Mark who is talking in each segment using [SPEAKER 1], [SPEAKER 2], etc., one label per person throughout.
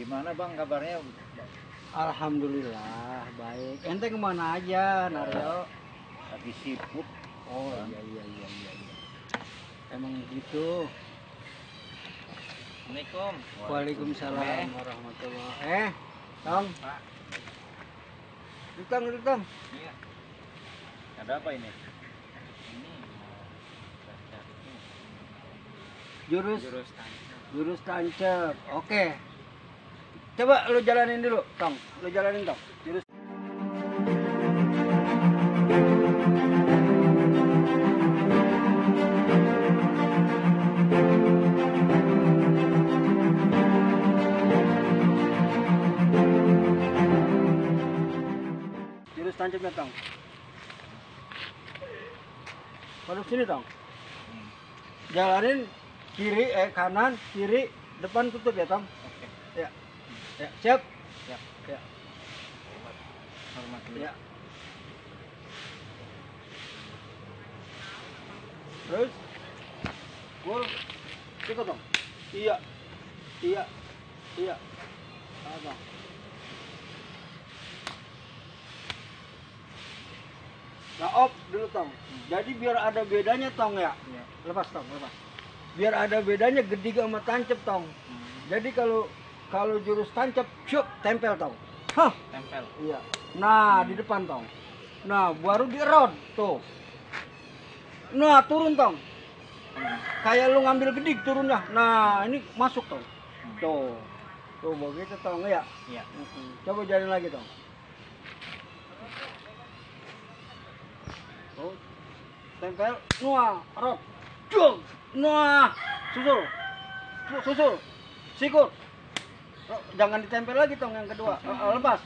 [SPEAKER 1] Gimana Bang kabarnya?
[SPEAKER 2] Alhamdulillah baik. Ente kemana aja, Naryo?
[SPEAKER 1] Lagi sibuk.
[SPEAKER 2] Oh iya. Emang gitu.
[SPEAKER 3] Assalamualaikum.
[SPEAKER 2] Waalaikumsalam warahmatullahi. Tong.
[SPEAKER 3] Pak.
[SPEAKER 2] Ditang.
[SPEAKER 3] Iya.
[SPEAKER 1] Ada apa ini?
[SPEAKER 3] Ini mau belajar itu
[SPEAKER 2] Jurus
[SPEAKER 3] jurus tancap.
[SPEAKER 2] tancap. Oke. Coba lu jalanin dulu, Tong. Lu jalanin, Tong. Jurus tancapnya, Tong. Pada sini, Tong. Jalanin kiri, kanan, kiri, depan tutup ya, Tong.
[SPEAKER 3] Oke.
[SPEAKER 2] Ya. Ya, siap.
[SPEAKER 3] Siap.
[SPEAKER 2] Ya.
[SPEAKER 3] Hormat dulu.
[SPEAKER 2] Ya. Terus, gol, ikut dong. Iya. Abang. Nah, op dulu tong. Jadi biar ada bedanya tong ya.
[SPEAKER 3] Iya.
[SPEAKER 2] Lepas tong, lepas. Biar ada bedanya gedig sama tancep tong. Jadi kalau jurus tancep, syuk, tempel tong. Hah.
[SPEAKER 3] Tempel.
[SPEAKER 2] Iya. Nah, di depan tong. Nah, baru di rod tuh. Nah, turun tong. Kayak lu ngambil gedik turunnya. Nah, ini masuk tong. Tuh. Tuh begitu tong ya.
[SPEAKER 3] Iya.
[SPEAKER 2] Coba jalan lagi tong. Tuh. Tempel. Nah, rod. Jung. Nah, susul. Sikut. Jangan ditempel lagi tong yang kedua. Lepas.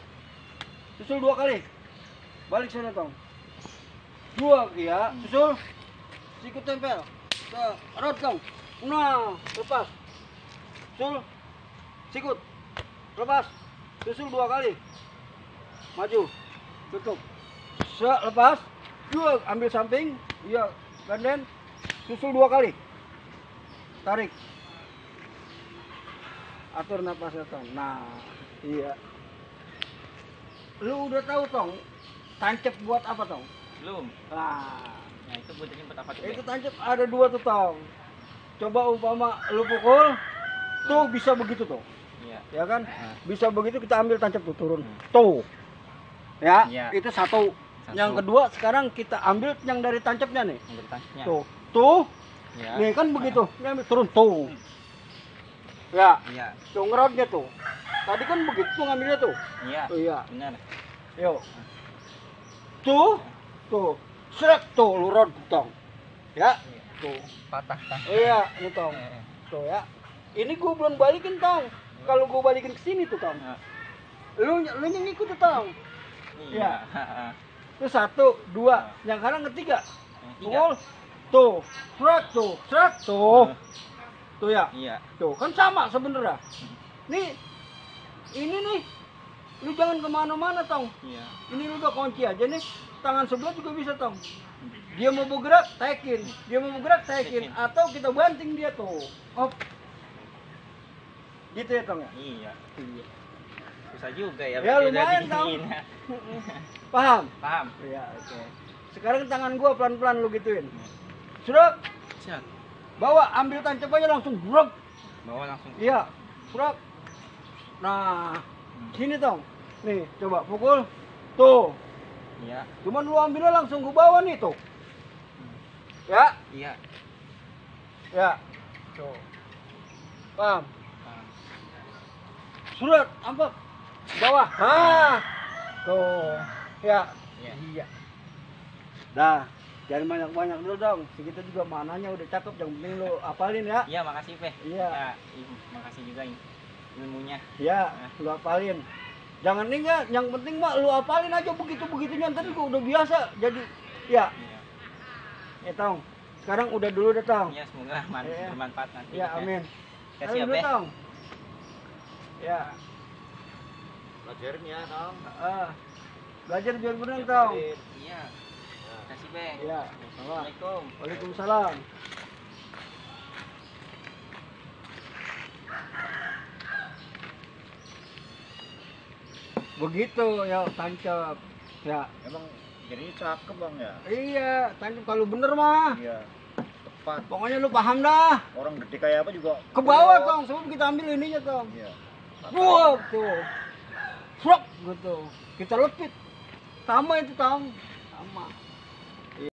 [SPEAKER 2] Susul 2 kali. Balik sana tong. 2 ya, susul. Sikut tempel. Rod tong. Nah, lepas. Susul. Sikut. Lepas. Susul 2 kali. Maju. Tutup. Lepas. 2 ambil samping. Iya, ganden. Susul 2 kali. Tarik. Atur napasnya tong. Nah, iya. Lu udah tahu tong, tancep buat apa tong?
[SPEAKER 3] Belum.
[SPEAKER 2] Nah,
[SPEAKER 3] Nah, itu buatnya buat apa tuh?
[SPEAKER 2] itu tancep ada 2 tuh tong. Coba umpama lu pukul, tuh bisa begitu tuh.
[SPEAKER 3] Iya.
[SPEAKER 2] Ya kan?
[SPEAKER 3] Nah.
[SPEAKER 2] Bisa begitu kita ambil tancep tuh turun. Tuh. Ya,
[SPEAKER 3] Iya.
[SPEAKER 2] itu satu. Yang kedua sekarang kita ambil yang dari tancapnya nih.
[SPEAKER 3] Yang dari tancapnya.
[SPEAKER 2] Tuh.
[SPEAKER 3] Iya.
[SPEAKER 2] Nih kan begitu. Ini ambil turun tuh. Ya,
[SPEAKER 3] Iya.
[SPEAKER 2] tuh ngerotnya tuh. Tadi kan begitu ngambilnya tuh.
[SPEAKER 3] Iya.
[SPEAKER 2] Oh iya.
[SPEAKER 3] Benar.
[SPEAKER 2] Yuk. Tuh. Seret tuh lu rod tong. Ya. Tuh.
[SPEAKER 3] Patah tang.
[SPEAKER 2] Iya, ini tong. Tuh ya. Ini gua belum balikin tong. Kalau gua balikin ke sini tuh tong. Lu yang ikut tuh tong.
[SPEAKER 3] Iya.
[SPEAKER 2] Itu 1, 2. Yang kanan ketiga.
[SPEAKER 3] Tiga.
[SPEAKER 2] Tuh. Seret tuh. Tuh ya.
[SPEAKER 3] Iya.
[SPEAKER 2] Tuh kan sama sebenarnya. Nih. Ini nih. Lu jangan kemana-mana tong.
[SPEAKER 3] Iya.
[SPEAKER 2] Ini lu udah kunci aja nih. Tangan sebelah juga bisa tong. Dia mau bergerak, tekin.
[SPEAKER 3] Tekin.
[SPEAKER 2] Atau kita banting dia tuh. Op. Gitu ya tong ya?
[SPEAKER 3] Iya.
[SPEAKER 2] Iya.
[SPEAKER 3] Susah juga ya.
[SPEAKER 2] Ya, lumayan, Tong. Paham?
[SPEAKER 3] Paham.
[SPEAKER 2] Iya, oke. Sekarang tangan gua pelan-pelan lu gituin. Sudah,
[SPEAKER 3] Siap.
[SPEAKER 2] bawa ambil tancap aja langsung brok.
[SPEAKER 3] Bawa langsung.
[SPEAKER 2] Iya, brok. Nah, sini tong. Nih, coba pukul. Tuh.
[SPEAKER 3] Iya.
[SPEAKER 2] Cuman lu ambilnya langsung gua bawa nih tuh. Ya,
[SPEAKER 3] Iya.
[SPEAKER 2] ya. Tuh. Paham?
[SPEAKER 3] Paham.
[SPEAKER 2] Surat, ampak. Bawah. Hah. Tuh. Ya.
[SPEAKER 3] Iya.
[SPEAKER 2] Iya. Dah, jangan banyak-banyak dulu dong. Segitu juga mananya udah cakep, yang penting lu apalin ya.
[SPEAKER 3] Iya, makasih, Pe.
[SPEAKER 2] Iya.
[SPEAKER 3] Ya, makasih juga ilmunya.
[SPEAKER 2] Ya, lu apalin. Jangan nih ya, yang penting mah lu apalin aja begitu-begitunya, ntar gua udah biasa. Jadi, ya.
[SPEAKER 3] Iya.
[SPEAKER 2] Tong. Sekarang udah dulu dah, Tong.
[SPEAKER 3] Iya, semoga
[SPEAKER 2] Iya.
[SPEAKER 3] bermanfaat nanti.
[SPEAKER 2] Ya, amin.
[SPEAKER 3] Kasih ya,
[SPEAKER 2] Dulu,
[SPEAKER 3] Pe.
[SPEAKER 2] Tong. Ya.
[SPEAKER 1] Pelajarin ya, Tong.
[SPEAKER 2] Belajar biar bener, Tong.
[SPEAKER 3] Iya. Kasih, Pe.
[SPEAKER 2] Iya.
[SPEAKER 3] Assalamualaikum.
[SPEAKER 2] Waalaikumsalam. Begitu ya tancap. Ya.
[SPEAKER 1] Emang jadinya cakep bang ya.
[SPEAKER 2] Iya, tancap kalau bener mah.
[SPEAKER 1] Iya. Tepat.
[SPEAKER 2] Pokoknya lu paham dah.
[SPEAKER 1] Orang gede kayak apa juga.
[SPEAKER 2] Ke bawah tong, sebelum kita ambil ininya tong.
[SPEAKER 1] Iya.
[SPEAKER 2] Wah, tuh. Frok gitu. Kita lepit. Sama itu tong. Sama.